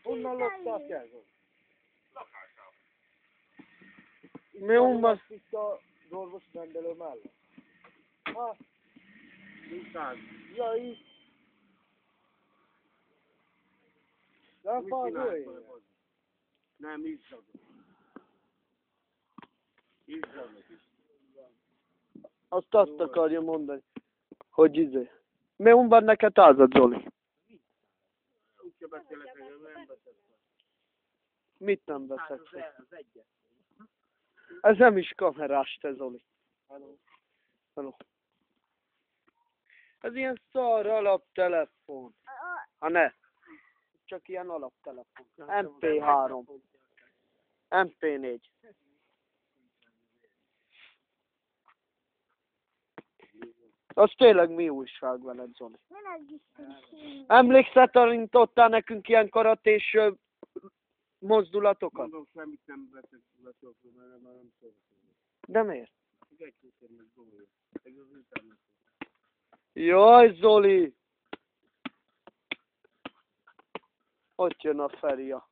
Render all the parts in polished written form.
Honnan lopták el? Lakásában. Mi unban? Itt az orvosrendelő mellett. Ha? Ja, itt. Nem fáj. Nem, izzadok. Azt akarja mondani, hogy izé. Mi unban neked házad, Zoli? Úgyse beszélek, hogy nem beszélek. Mit nem veszek fel? Az egyet. Ez nem is kamerás, te Zoli. Hello. Ez ilyen szar alaptelefon. Ha ne. Csak ilyen alaptelefon. MP3. MP4. Az tényleg mi újság veled, Zoli? Emlékszel, nekünk ilyen karatés mozdulatokat? Mondom, semmit nem veszek születőkről, mert nem szólok. De miért? Egy kétszer meg dolgozom. Ez az internet. Jaj, Zoli! Ott jön a Feria.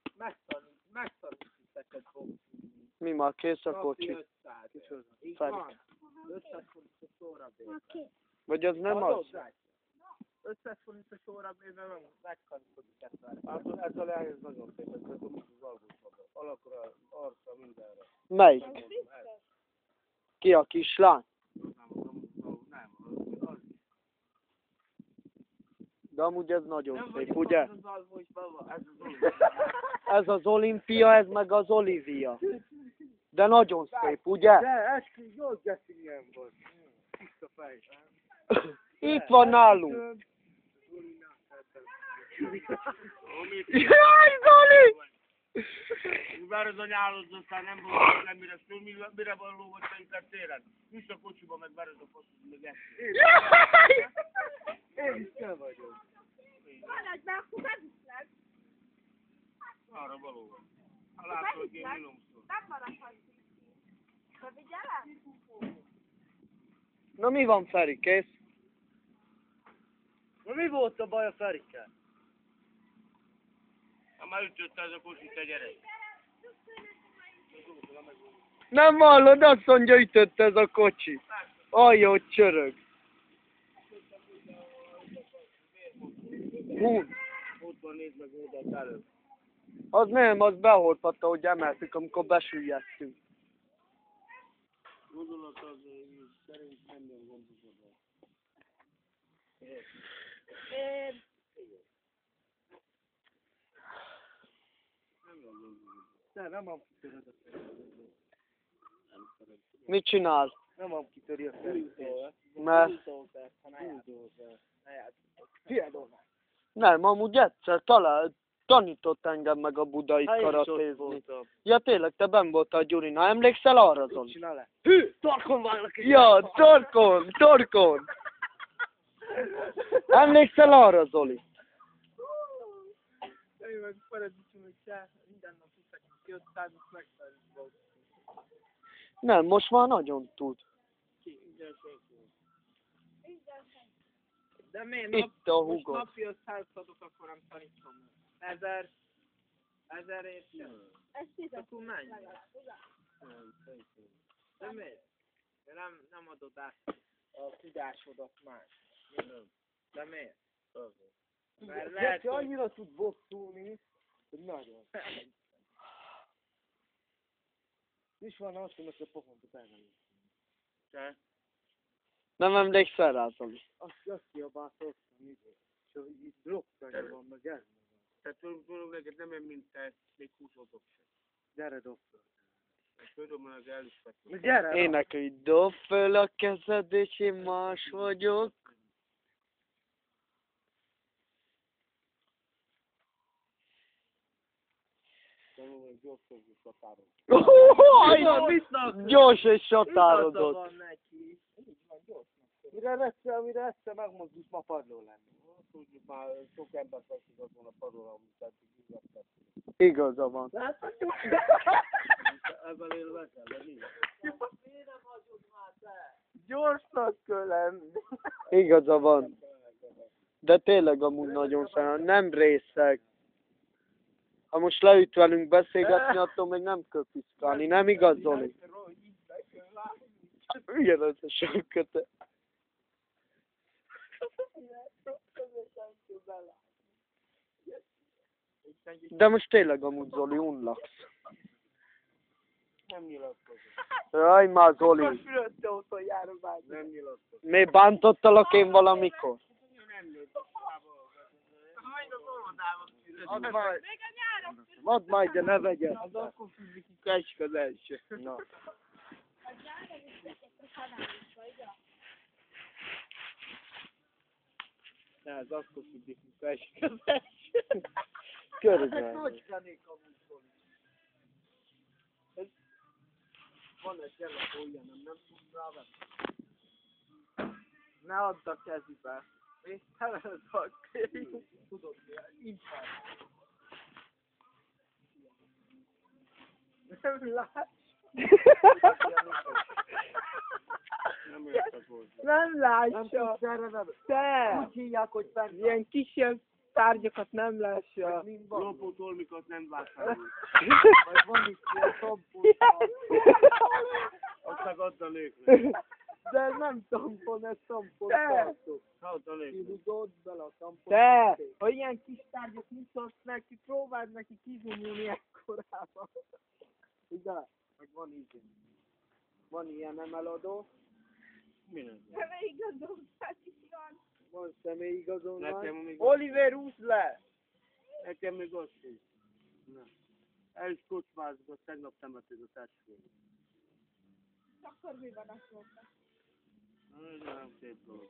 Megtanítettek boxolni. Mi már kész a kocsi? 500. Így Feri. van. 500 forintos óra bérbe. Vagy az nem az? 500 forintos óra bérbe megkapkodik ezt. Hát ez a leány, ez nagyon szép, ez a mutató alvósabban. Alakra, arca, mindenre. Melyik? Ki a kislány? Nem, az. De amúgy ez nagyon Nem szép, vagyok ugye? az alvósban, ez az Ez az olimpia, ez meg az Olivia. De nagyon szép, ugye? De, eskü, jól geszingen volt. Tiszta fej. Itt van nálunk. Jaj, Zoli! Mivel az anyállod, aztán nem volt semmire szól, mire van lógott szerintem téren? Vissza a kocsiba, meg bered a faszod, meg ezt. Én is kell vagyok. Maradj be, akkor beviszlek. Arra való van. Ha látod, hogy én milomszol. Nem maradhatsz. Bevigyelem? Na mi van, Feri, kész? Na mi volt a baj a Ferikkel? Ha már ütötte ez a kocsit, te gyere. Nem hallod, azt mondja, ütött ez a kocsi. Ajj, hogy csörög. Hú, Ott van, nézd meg oldalt előbb. az nem, az behordhatta, hogy emeltük, amikor besüllyedtünk. Gondolat az, szerint nem jön gondosodva. Nem, nem am kitöröd a szerint. Mit csinál? Nem am kitöri a szerint. Mert nem, amúgy egyszer tanított engem meg a budai karatézni. Ja tényleg, te benn voltál Gyurina, emlékszel arra, Zoli? Csinál-e? Hű! Torkon váglak! Ja, torkon! Emlékszel arra, Zoli? Én meg paradicsom, hogy se, minden nap tudtak ki, 500 megszállítva. Nem, most már nagyon tud. De miért Itt a most hugod. napi 500 adok, akkor nem tanítom. 1000 értem. Akkor mennyi? De miért? De nem adod át a tudásodat más. De miért? Mert lehet, hogy annyira tud bosszulni, hogy nagyon. is van azt, hogy a pofontot elmenni. Te? Nem emlékszel rá, Zoli? Azt kiabálta otthon, és így blokkanya van, meg ez. Tehát tudod, neked nem olyan, mint te, még 20 sem. Gyere, dob föl. Tudom, hogy el is vettem. Gyere! Énekelj, dob föl a kezed, és én más vagyok. Gyors és satárodott. Mire egyszer megmozdulsz, ma padló lenni. Tudjuk már, sok ember fekszik azon a padlóra, amit tettük, így Igaza van. ebben élve kell, de mi? Gyorsnak kell lenni. Igaza van. De tényleg amúgy nagyon szeretem, nem részeg. Ha most leüt velünk beszélgetni, attól még nem kell piszkálni, nem igaz, Zoli? Igen, ez a sok köte. De most tényleg amúgy, Zoli, unlaksz. Nem nyilatkozom. Jaj, már Zoli. Nem nyilatkozom. Mi bántottalak én valamikor? Add már, de ne vegyed. Az akkor fizika az első. Na. Ne, az akkor fizika az első. Körülbelül. Van egy jelenleg olyan, nem tudsz rávenni. Ne add a kezébe. És teled a kezébe. Tudod mi? Inkább. Nem látsz. Nem látja. Te! Úgy hívják, hogy fent. Ilyen kisebb tárgyakat nem látja. Lopótolmikat nem vásárol. Vagy van itt ilyen tampon. Azt meg add a nőknek. De ez nem tampon, ez tampon. Te! Add a nőknek. Kidugod bele a tampon. Te! Ha ilyen kis tárgyat mutatsz neki, próbáld neki kizumulni ekkorában. Igen, meg van így. Van ilyen emeladó, Mi nem? Személyigazolványos is van. van személyigazolvány. Nekem még Oliver, húzd le! Nekem még az is. El is kocsmázgat, tegnap temetőd a testvérem. Akkor mi van azt mondta? Nem szép dolog.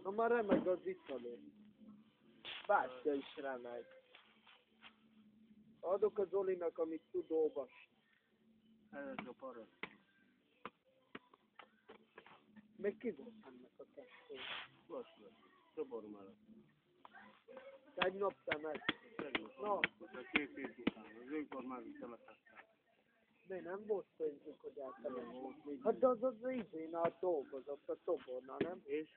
Na már remeg az visszalé. Bátyja is remegy. Adok az Zolinak, amit tud olvasni. Ez a para. Még ki volt ennek a testén? Most lesz. Szoborom előtt. Tegnap te meg. Na, a 2 hét után. Az önkormányzat temeteztek. De nem volt pénzünk, hogy eltemetni. Hát de az izénál dolgozott, a szobornál, nem? És?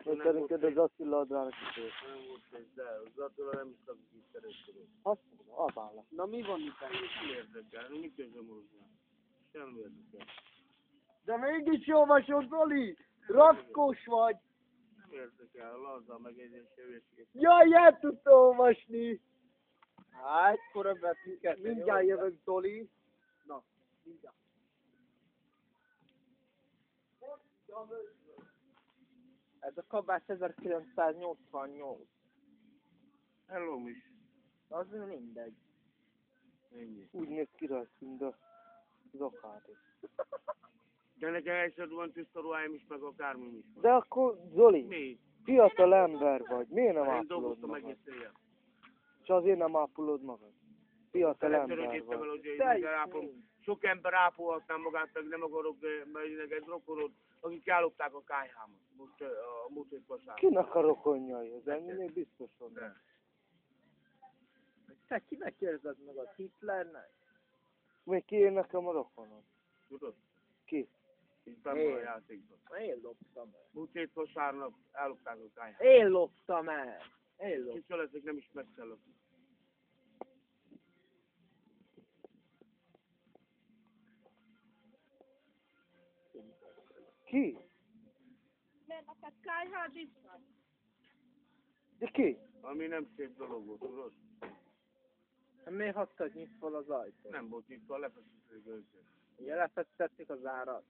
Szerinted az Attila Adrának is volt. Nem volt pénz, de az Attila nem is akik is kereskedett. Azt mondom, abállak. Na mi van itt? Nem érdekel, mi közöm hozzá. Semmi érdekel. De mégis olvasod, Zoli! Rakkos vagy! Nem érdekel, a laza megjegyzés hőség. Jaj, el tudta olvasni! Hát, ekkora betűket. Mindjárt jövök, Zoli. Na, mindjárt. Ez a kabát 1988. Hello is. Az mindegy. Ennyi. Úgy néz ki rajta, mint az akárdi. De nekem egyszer van tiszta ruháim is, meg akármim is. De akkor, Zoli, Mi? fiatal ember vagy, miért nem Én ápolod dolgoztam magad? egész éjjel. És azért nem ápolod magad? Fiatal ember Előttem el, vagy. hogy Te én is ápolom. Sok ember ápolhatná magát, meg nem akarok, mert neked rokonod, akik ellopták a kájhámat. Most a múlt hét vasárnap. Kinek a rokonjai? Ez ennél biztos van. Te kinek érzed magad? Hitlernek? Még ki én nekem a rokonom? Tudod? Ki? Itt benn a játékban. Én loptam el. Múlt hét vasárnap ellopták a kájhámat. Én loptam el. Én loptam. Kicsi leszek, nem is megszellek. Ki? Mert neked kájhád is van. De ki? Ami nem szép dolog volt, tudod? Miért hagytad nyitva az ajtót? Nem volt itt, a lefeszítették őket. Ugye lefesztették az árat.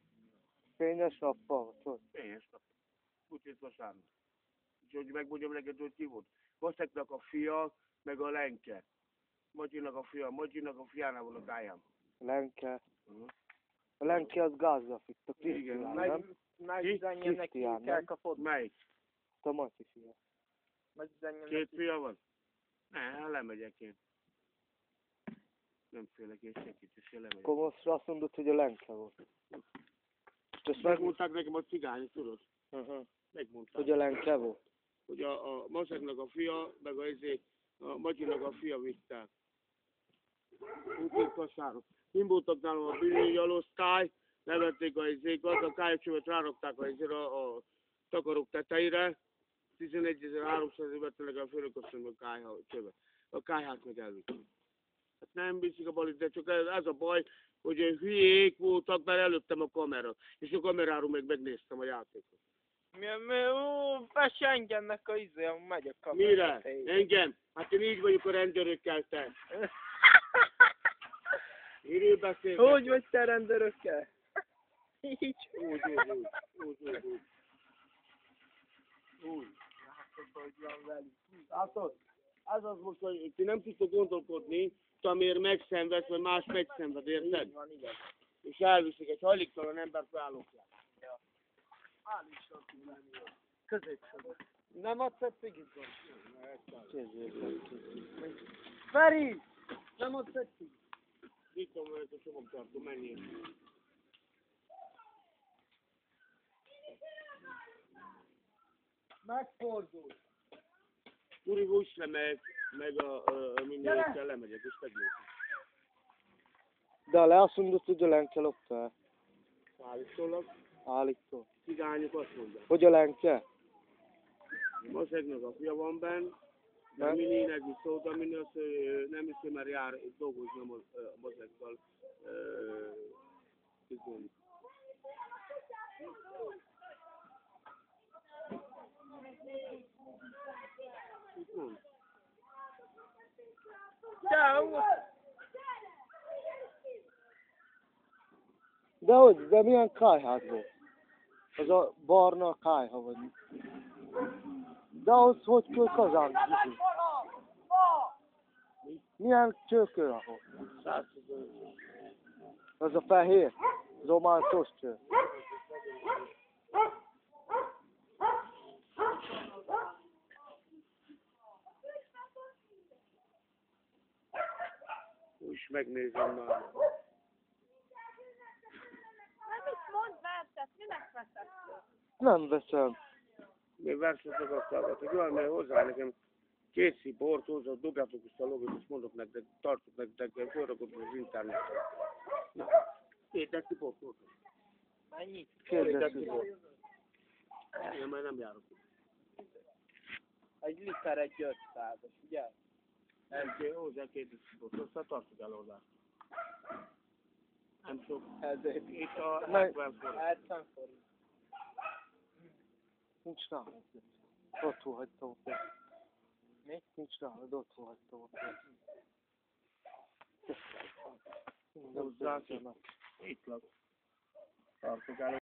Fényes nappal, vagy? Fényes nap. Múlt hét vasárnap. Úgyhogy megmondjam neked, hogy ki volt. Vaseknak a fia, meg a Lenke. Matyinak a fia, Matyinak a fiánál van a kájám. Lenke. Uh-huh. A Lenke az Gázdafit, a Igen, Krisztián, Meg, nem? megüzenjem neki, Krisztián, kell nem? kapod. Melyik? A Matyi fia. Megüzenjem 2 neki. fia van? Ne, lemegyek én. Nem félek én senkit, és én lemegyek. Akkor most azt mondod, hogy a Lenke volt. És ezt Megmondták nekem a cigányok, tudod? Megmondták. hogy a Lenke volt. Hogy a Maszeknak a fia, meg a Matyinak a fia vitták. Úgyhogy vasárnap. Kim voltak nálam a bűnjalosztály, levették a izékat, a kálycsövet rárakták a takarók tetejére, 11.300 vetteleg a fölököszönöm a kájha csöve. A kájhát meg elvitték. Hát nem viszik a balit, de csak ez a baj, hogy hülyék voltak, mert előttem a kamera. És a kameráról meg megnéztem a játékot. Fesse engemnek a izé, megy a kamera. Mire? Engem? Hát én így vagyok a rendőrökkel, te. Miről beszélgetsz? Hogy vagy te rendőrökkel? Így. Úgy. Látod? Az az most, hogy ti nem tudtok gondolkodni, amiért megszenvedsz, vagy más megszenved, érted? Van, igen. És elviszik egy hajléktalan embert beállókját. Középső. Nem adsz egy cigit? Feri! Nem adsz egy cigit? Itt van mert a csomagtartó, menjél. Megfordul. Gyuri, húzz le meg a mindenekkel lemegyek, és megnézem. De a leasszonyod tudja lenkelokta? Állítólag, Állító. cigányok azt mondják. Hogy a lenke? Maszegnak a fia van benn, de Mininek viszont, Mini azt nem hiszi, mert jár dolgozni a maszeggal. Ciao. Dehogy, de milyen kájhád volt? Az a barna kájha vagy. De az hogy kell kazán? Milyen csőkő ahol? 125. Az a fehér? Román sos cső. Úgy megnézem már. Na mit mondd verset, minek veszed? Nem veszem. Mi verset akarsz hallgatni? Jól, mert hozzá nekem két szíj bort hozzá, dobjátok is a logot, és mondok nektek, tartok nektek, fölrakod az internetre. Na, két deci bort hozzá. Mennyit? Két deci bort. Én már nem járok. Egy liter egy 500-as, ugye? Hozzá két deci bort, aztán tartod el hozzá. Nem sok. Ezért. Itt a 70 forint. 70 forint. Nincs rá. Otthon hagytam a pénzt. Mi? Nincs rá, de otthon hagytam a pénzt. Hozzá, itt lakok. Tartok el.